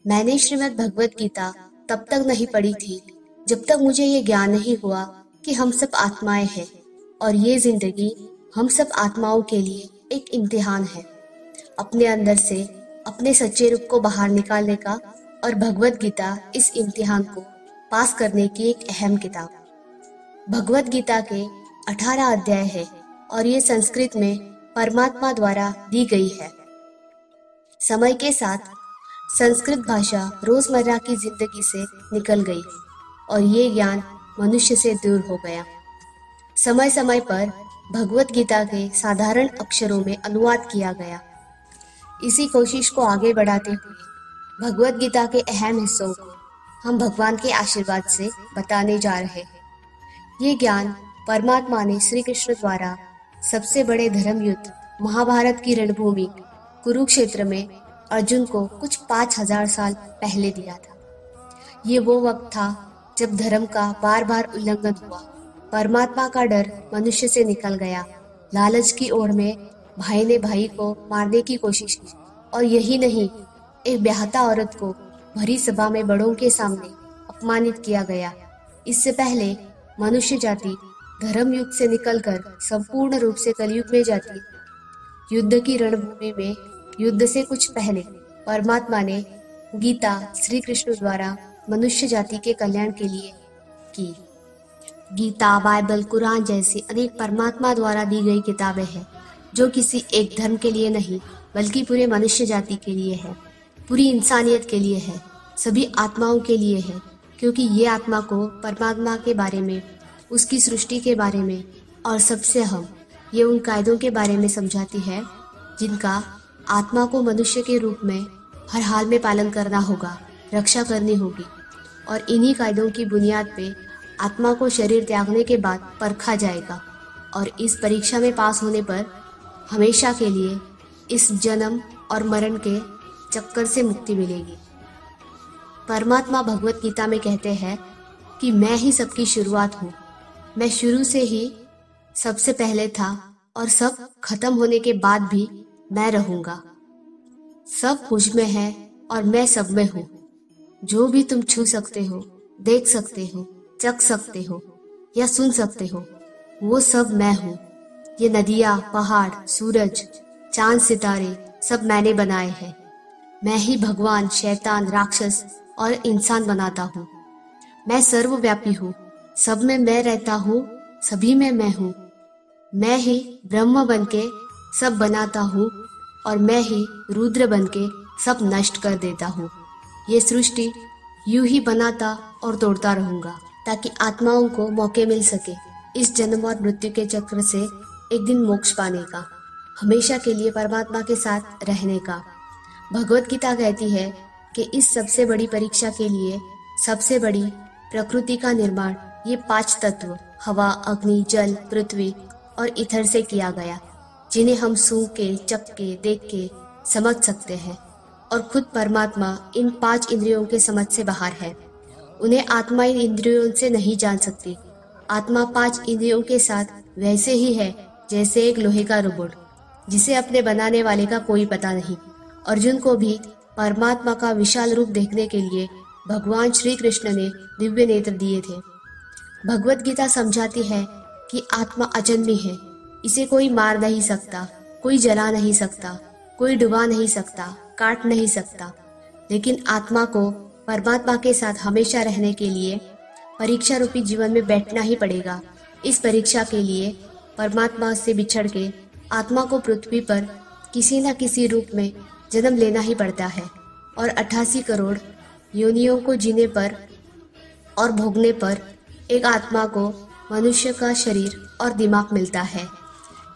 मैंने श्रीमद् भगवत गीता तब तक नहीं पढ़ी थी जब तक मुझे ये ज्ञान नहीं हुआ कि हम सब आत्माएं हैं और ये जिंदगी हम सब आत्माओं के लिए एक इम्तिहान है। अपने अंदर से अपने सच्चे रूप को बाहर निकालने का और भगवत गीता इस इम्तिहान को पास करने की एक अहम किताब। भगवत गीता के 18 अध्याय है और ये संस्कृत में परमात्मा द्वारा दी गई है। समय के साथ संस्कृत भाषा रोजमर्रा की जिंदगी से निकल गई और ये ज्ञान मनुष्य से दूर हो गया। समय समय पर भगवत गीता के साधारण अक्षरों में अनुवाद किया गया। इसी कोशिश को आगे बढ़ाते हुए भगवत गीता के अहम हिस्सों को हम भगवान के आशीर्वाद से बताने जा रहे हैं। ये ज्ञान परमात्मा ने श्री कृष्ण द्वारा सबसे बड़े धर्म युद्ध महाभारत की रणभूमि कुरुक्षेत्र में अर्जुन को कुछ 5000 साल पहले दिया था। ये वो वक्त था जब धर्म का बार बार उल्लंघन हुआ, परमात्मा का डर मनुष्य से निकल गया, लालच की ओर में भाई ने भाई को मारने की कोशिश की और यही नहीं, एक ब्याहता औरत को भरी सभा में बड़ों के सामने अपमानित किया गया। इससे पहले मनुष्य जाति धर्म युग से निकलकर संपूर्ण रूप से कलयुग में जाती। युद्ध की रणभूमि में युद्ध से कुछ पहले परमात्मा ने गीता श्री कृष्ण द्वारा मनुष्य जाति के कल्याण के लिए की। गीता, बाइबल, कुरान जैसी अनेक परमात्मा द्वारा दी गई किताबें हैं जो किसी एक धर्म के लिए नहीं बल्कि पूरे मनुष्य जाति के लिए है, पूरी इंसानियत के लिए है, सभी आत्माओं के लिए है, क्योंकि ये आत्मा को परमात्मा के बारे में, उसकी सृष्टि के बारे में और सबसे अहम ये उन कायदों के बारे में समझाती है जिनका आत्मा को मनुष्य के रूप में हर हाल में पालन करना होगा, रक्षा करनी होगी और इन्हीं कायदों की बुनियाद पे आत्मा को शरीर त्यागने के बाद परखा जाएगा और इस परीक्षा में पास होने पर हमेशा के लिए इस जन्म और मरण के चक्कर से मुक्ति मिलेगी। परमात्मा भगवत गीता में कहते हैं कि मैं ही सबकी शुरुआत हूँ, मैं शुरू से ही सबसे पहले था और सब खत्म होने के बाद भी मैं रहूंगा। सब मुझ में है और मैं सब में हूँ। जो भी तुम छू सकते हो, देख सकते हो, चख सकते हो या सुन सकते हो, वो सब मैं हूँ। ये नदियाँ, पहाड़, सूरज, चांद, सितारे सब मैंने बनाए हैं। मैं ही भगवान, शैतान, राक्षस और इंसान बनाता हूँ। मैं सर्वव्यापी हूँ, सब में मैं रहता हूँ, सभी में मैं हूँ। मैं ही ब्रह्म बनके सब बनाता हूँ और मैं ही रुद्र बनके सब नष्ट कर देता हूँ। ये सृष्टि यूं ही बनाता और तोड़ता रहूंगा ताकि आत्माओं को मौके मिल सके इस जन्म और मृत्यु के चक्र से एक दिन मोक्ष पाने का, हमेशा के लिए परमात्मा के साथ रहने का। भगवत गीता कहती है कि इस सबसे बड़ी परीक्षा के लिए सबसे बड़ी प्रकृति का निर्माण ये 5 तत्व हवा, अग्नि, जल, पृथ्वी और ईथर से किया गया, जिन्हें हम सूंघ के, चख के, देख के समझ सकते हैं और खुद परमात्मा इन 5 इंद्रियों के समझ से बाहर है। उन्हें आत्मा इन इंद्रियों से नहीं जान सकती। आत्मा 5 इंद्रियों के साथ वैसे ही है जैसे एक लोहे का रोबोट जिसे अपने बनाने वाले का कोई पता नहीं। अर्जुन को भी परमात्मा का विशाल रूप देखने के लिए भगवान श्री कृष्ण ने दिव्य नेत्र दिए थे। भगवत गीता समझाती है कि आत्मा अजन्मी है, इसे कोई मार नहीं सकता, कोई जला नहीं सकता, कोई डुबा नहीं सकता, काट नहीं सकता। लेकिन आत्मा को परमात्मा के साथ हमेशा रहने के लिए परीक्षा रूपी जीवन में बैठना ही पड़ेगा। इस परीक्षा के लिए परमात्मा से बिछड़ के आत्मा को पृथ्वी पर किसी न किसी रूप में जन्म लेना ही पड़ता है और 88 करोड़ योनियों को जीने पर और भोगने पर एक आत्मा को मनुष्य का शरीर और दिमाग मिलता है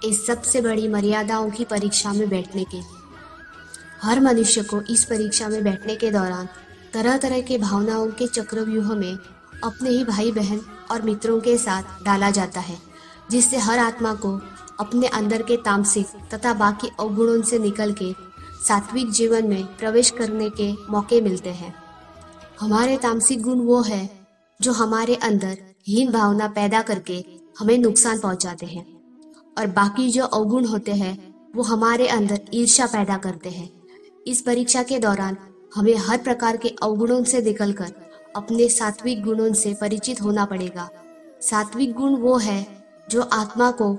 इस सबसे बड़ी मर्यादाओं की परीक्षा में बैठने के लिए। हर मनुष्य को इस परीक्षा में बैठने के दौरान तरह तरह के भावनाओं के चक्रव्यूह में अपने ही भाई बहन और मित्रों के साथ डाला जाता है, जिससे हर आत्मा को अपने अंदर के तामसिक तथा बाकी अवगुणों से निकल के सात्विक जीवन में प्रवेश करने के मौके मिलते हैं। हमारे तामसिक गुण वो है जो हमारे अंदर हीन भावना पैदा करके हमें नुकसान पहुंचाते हैं और बाकी जो अवगुण होते हैं वो हमारे अंदर ईर्ष्या पैदा करते हैं। इस परीक्षा के दौरान हमें हर प्रकार के अवगुणों से निकलकर अपने सात्विक गुणों से परिचित होना पड़ेगा। सात्विक गुण वो है जो आत्मा को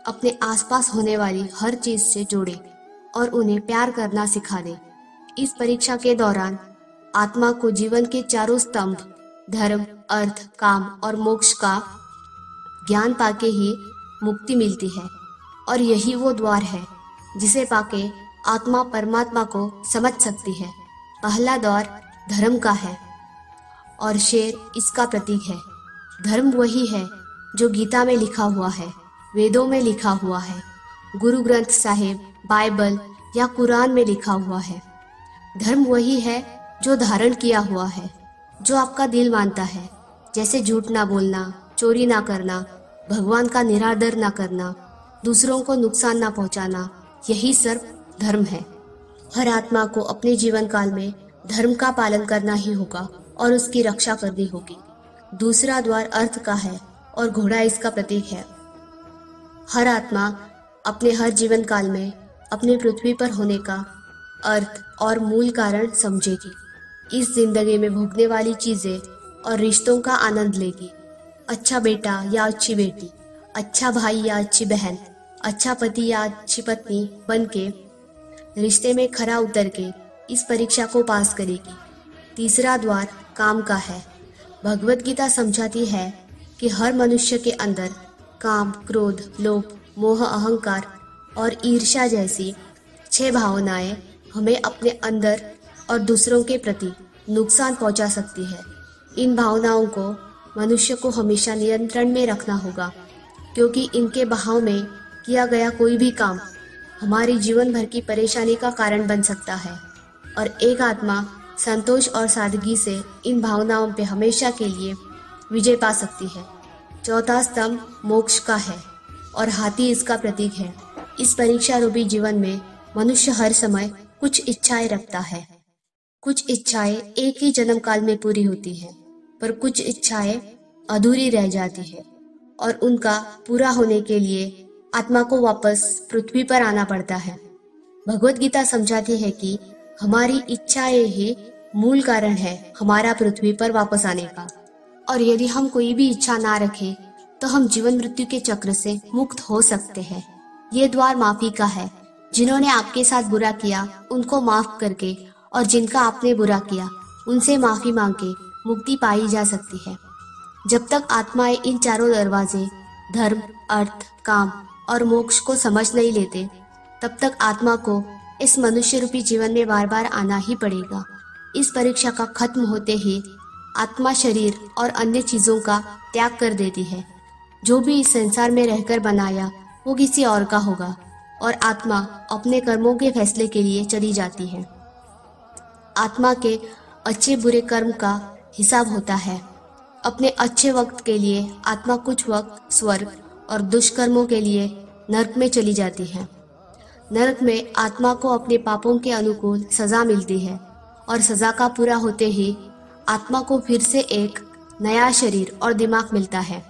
अपने आसपास होने वाली हर चीज से जोड़े और उन्हें प्यार करना सिखा दे। इस परीक्षा के दौरान आत्मा को जीवन के चारों स्तंभ धर्म, अर्थ, काम और मोक्ष का ज्ञान पाके ही मुक्ति मिलती है और यही वो द्वार है जिसे पाके आत्मा परमात्मा को समझ सकती है। पहला द्वार धर्म का है और शेर इसका प्रतीक है। धर्म वही है जो गीता में लिखा हुआ है, वेदों में लिखा हुआ है, गुरु ग्रंथ साहिब, बाइबल या कुरान में लिखा हुआ है। धर्म वही है जो धारण किया हुआ है, जो आपका दिल मानता है, जैसे झूठ ना बोलना, चोरी ना करना, भगवान का निरादर ना करना, दूसरों को नुकसान ना पहुंचाना, यही सर्व धर्म है। हर आत्मा को अपने जीवन काल में धर्म का पालन करना ही होगा और उसकी रक्षा करनी होगी। दूसरा द्वार अर्थ का है और घोड़ा इसका प्रतीक है। हर आत्मा अपने हर जीवन काल में अपने पृथ्वी पर होने का अर्थ और मूल कारण समझेगी। इस जिंदगी में भोगने वाली चीजें और रिश्तों का आनंद लेगी। अच्छा बेटा या अच्छी बेटी, अच्छा भाई या अच्छी बहन, अच्छा पति या अच्छी पत्नी बनके रिश्ते में खरा उतर के इस परीक्षा को पास करेगी। तीसरा द्वार काम का है। भगवत गीता समझाती है कि हर मनुष्य के अंदर काम, क्रोध, लोभ, मोह, अहंकार और ईर्ष्या जैसी 6 भावनाएं हमें अपने अंदर और दूसरों के प्रति नुकसान पहुंचा सकती है। इन भावनाओं को मनुष्य को हमेशा नियंत्रण में रखना होगा, क्योंकि इनके बहाव में किया गया कोई भी काम हमारी जीवन भर की परेशानी का कारण बन सकता है और एक आत्मा संतोष और सादगी से इन भावनाओं पे हमेशा के लिए विजय पा सकती है। चौथा स्तंभ मोक्ष का है और हाथी इसका प्रतीक है। इस परीक्षा रूपी जीवन में मनुष्य हर समय कुछ इच्छाएं रखता है। कुछ इच्छाएं एक ही जन्म काल में पूरी होती है, पर कुछ इच्छाएं अधूरी रह जाती है और उनका पूरा होने के लिए आत्मा को वापस पृथ्वी पर आना पड़ता है। भगवत गीता समझाती है कि हमारी इच्छाएं ही मूल कारण है हमारा पृथ्वी पर वापस आने का, और यदि हम कोई भी इच्छा ना रखें तो हम जीवन मृत्यु के चक्र से मुक्त हो सकते हैं। ये द्वार माफी का है। जिन्होंने आपके साथ बुरा किया उनको माफ करके और जिनका आपने बुरा किया उनसे माफी मांग के मुक्ति पाई जा सकती है। जब तक आत्माएं इन चारों दरवाजे धर्म, अर्थ, काम और मोक्ष को समझ नहीं लेते, तब तक आत्मा को इस मनुष्य रूपी जीवन में बार बार आना ही पड़ेगा। इस परीक्षा का खत्म होते ही आत्मा शरीर और अन्य चीजों का त्याग कर देती है। जो भी इस संसार में रहकर बनाया वो किसी और का होगा और आत्मा अपने कर्मों के फैसले के लिए चली जाती है। आत्मा के अच्छे बुरे कर्म का हिसाब होता है। अपने अच्छे वक्त के लिए आत्मा कुछ वक्त स्वर्ग और दुष्कर्मों के लिए नरक में चली जाती है। नरक में आत्मा को अपने पापों के अनुकूल सजा मिलती है और सजा का पूरा होते ही आत्मा को फिर से एक नया शरीर और दिमाग मिलता है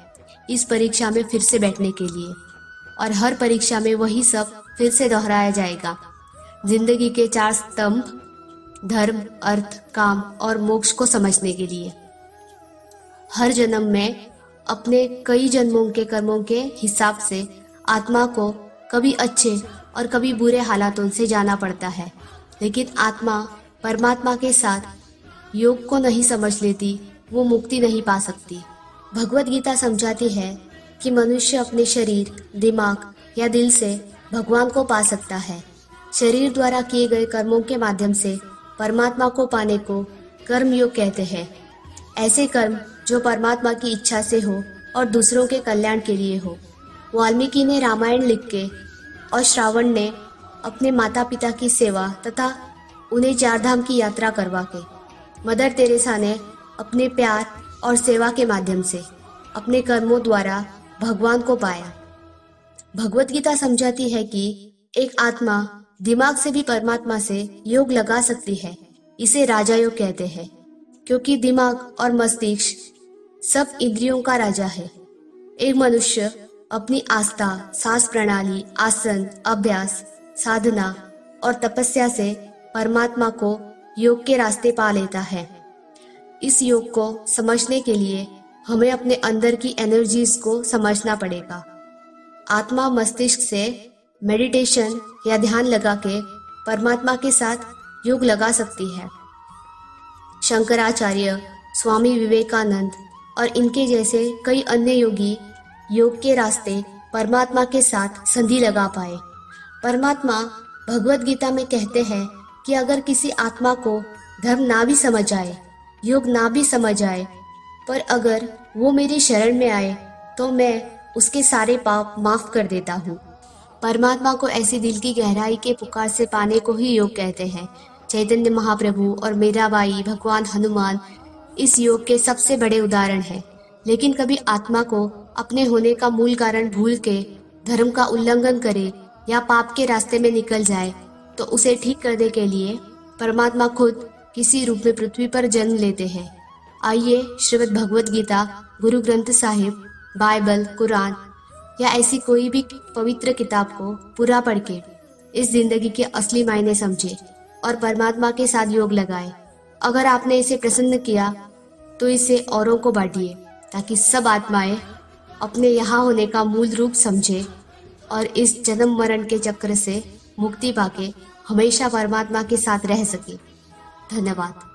इस परीक्षा में फिर से बैठने के लिए, और हर परीक्षा में वही सब फिर से दोहराया जाएगा। जिंदगी के 4 स्तंभ धर्म, अर्थ, काम और मोक्ष को समझने के लिए हर जन्म में अपने कई जन्मों के कर्मों के हिसाब से आत्मा को कभी अच्छे और कभी बुरे हालातों से जाना पड़ता है। लेकिन आत्मा परमात्मा के साथ योग को नहीं समझ लेती, वो मुक्ति नहीं पा सकती। भगवत गीता समझाती है कि मनुष्य अपने शरीर, दिमाग या दिल से भगवान को पा सकता है। शरीर द्वारा किए गए कर्मों के माध्यम से परमात्मा को पाने को कर्म योग कहते हैं। ऐसे कर्म जो परमात्मा की इच्छा से हो और दूसरों के कल्याण के लिए हो। वाल्मीकि ने रामायण लिख के और श्रावण ने अपने माता पिता की सेवा तथा उन्हें 4 धाम की यात्रा करवा के, मदर तेरेसा ने अपने प्यार और सेवा के माध्यम से अपने कर्मों द्वारा भगवान को पाया। भगवत गीता समझाती है कि एक आत्मा दिमाग से भी परमात्मा से योग लगा सकती है। इसे राजा योग कहते हैं, क्योंकि दिमाग और मस्तिष्क सब इंद्रियों का राजा है। एक मनुष्य अपनी आस्था, सांस प्रणाली, आसन, अभ्यास, साधना और तपस्या से परमात्मा को योग के रास्ते पा लेता है। इस योग को समझने के लिए हमें अपने अंदर की एनर्जीज को समझना पड़ेगा। आत्मा मस्तिष्क से मेडिटेशन या ध्यान लगा के परमात्मा के साथ योग लगा सकती है। शंकराचार्य, स्वामी विवेकानंद और इनके जैसे कई अन्य योगी योग के रास्ते परमात्मा के साथ संधि लगा पाए। परमात्मा भगवत गीता में कहते हैं कि अगर किसी आत्मा को धर्म ना भी समझ आए, योग ना भी समझ आए, पर अगर वो मेरी शरण में आए तो मैं उसके सारे पाप माफ कर देता हूँ। परमात्मा को ऐसी दिल की गहराई के पुकार से पाने को ही योग कहते हैं। चैतन्य महाप्रभु और मीराबाई, भगवान हनुमान इस योग के सबसे बड़े उदाहरण हैं। लेकिन कभी आत्मा को अपने होने का मूल कारण भूल के धर्म का उल्लंघन करे या पाप के रास्ते में निकल जाए तो उसे ठीक करने के लिए परमात्मा खुद किसी रूप में पृथ्वी पर जन्म लेते हैं। आइए श्रीमद् भगवत गीता, गुरु ग्रंथ साहिब, बाइबल, कुरान या ऐसी कोई भी पवित्र किताब को पूरा पढ़ के इस जिंदगी के असली मायने समझे और परमात्मा के साथ योग लगाए। अगर आपने इसे प्रसन्न किया तो इसे औरों को बांटिए ताकि सब आत्माएं अपने यहाँ होने का मूल रूप समझे और इस जन्म मरण के चक्र से मुक्ति पाके हमेशा परमात्मा के साथ रह सके। धन्यवाद।